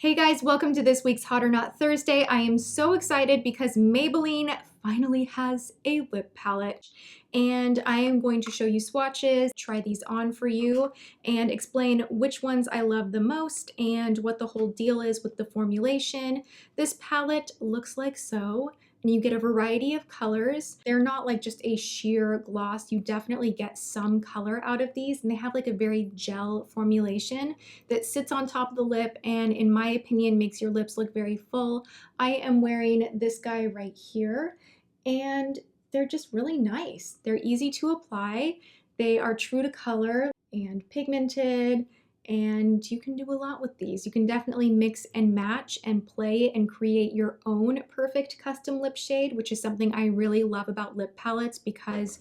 Hey guys, welcome to this week's Hot or Not Thursday. I am so excited because Maybelline finally has a lip palette and I am going to show you swatches, try these on for you, and explain which ones I love the most and what the whole deal is with the formulation. This palette looks like so. And you get a variety of colors. They're not like just a sheer gloss. You definitely get some color out of these, and they have like a very gel formulation that sits on top of the lip and in my opinion makes your lips look very full. I am wearing this guy right here and they're just really nice. They're easy to apply. They are true to color and pigmented, and you can do a lot with these. You can definitely mix and match and play and create your own perfect custom lip shade, which is something I really love about lip palettes because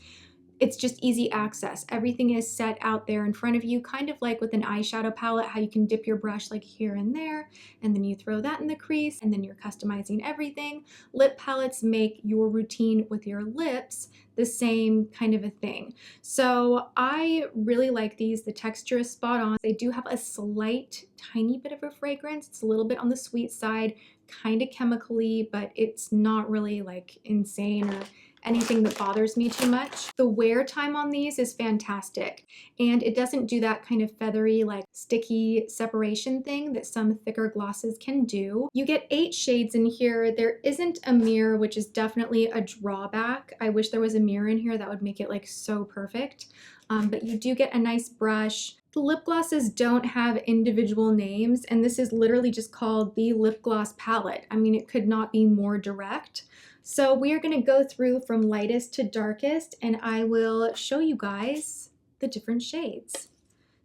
it's just easy access. Everything is set out there in front of you, kind of like with an eyeshadow palette, how you can dip your brush like here and there, and then you throw that in the crease, and then you're customizing everything. Lip palettes make your routine with your lips the same kind of a thing. So I really like these. The texture is spot on. They do have a slight, tiny bit of a fragrance. It's a little bit on the sweet side, kind of chemically, but it's not really like insane or anything that bothers me too much. The wear time on these is fantastic, and it doesn't do that kind of feathery, like sticky separation thing that some thicker glosses can do. You get 8 shades in here. There isn't a mirror, which is definitely a drawback. I wish there was a mirror in here. That would make it like so perfect. But you do get a nice brush. The lip glosses don't have individual names, and this is literally just called the Lip Gloss Palette. I mean, it could not be more direct. So we are going to go through from lightest to darkest, and I will show you guys the different shades.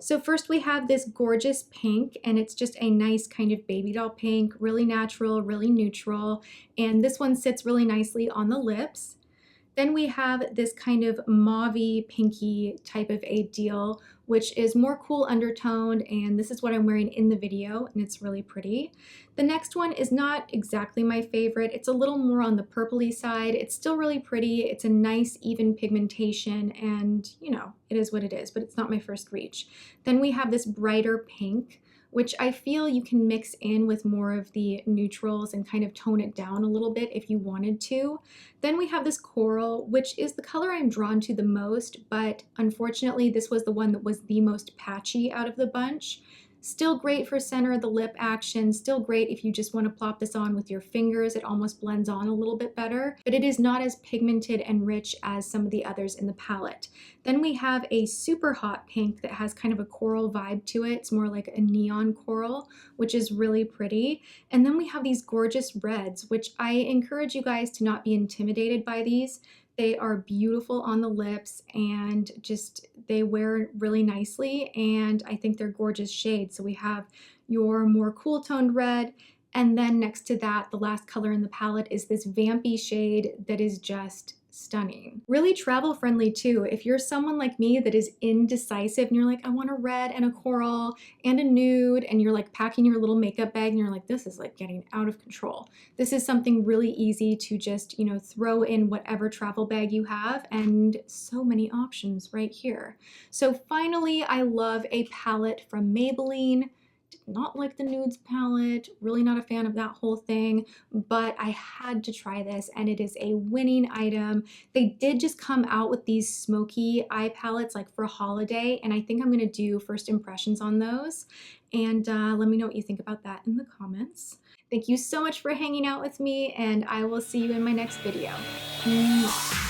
So first we have this gorgeous pink, and it's just a nice kind of baby doll pink, really natural, really neutral, and this one sits really nicely on the lips. Then we have this kind of mauve-y, pinky type of a deal, which is more cool undertoned, and this is what I'm wearing in the video, and it's really pretty. The next one is not exactly my favorite. It's a little more on the purpley side. It's still really pretty. It's a nice, even pigmentation, and you know, it is what it is, but it's not my first reach. Then we have this brighter pink, which I feel you can mix in with more of the neutrals and kind of tone it down a little bit if you wanted to. Then we have this coral, which is the color I'm drawn to the most, but unfortunately this was the one that was the most patchy out of the bunch. Still great for center of the lip action, still great if you just want to plop this on with your fingers. It almost blends on a little bit better, but it is not as pigmented and rich as some of the others in the palette. Then we have a super hot pink that has kind of a coral vibe to it. It's more like a neon coral, which is really pretty. And then we have these gorgeous reds, which I encourage you guys to not be intimidated by these. They are beautiful on the lips and just they wear really nicely, and I think they're gorgeous shades. So we have your more cool toned red, and then next to that, the last color in the palette is this vampy shade that is just stunning. Really travel friendly too. If you're someone like me that is indecisive and you're like, I want a red and a coral and a nude, and you're like packing your little makeup bag and you're like, this is like getting out of control. This is something really easy to just, you know, throw in whatever travel bag you have, and so many options right here. So finally, I love a palette from Maybelline. Did not like the nudes palette, really not a fan of that whole thing, but I had to try this and it is a winning item. They did just come out with these smoky eye palettes like for holiday, and I think I'm going to do first impressions on those, and let me know what you think about that in the comments. Thank you so much for hanging out with me, and I will see you in my next video. Mwah.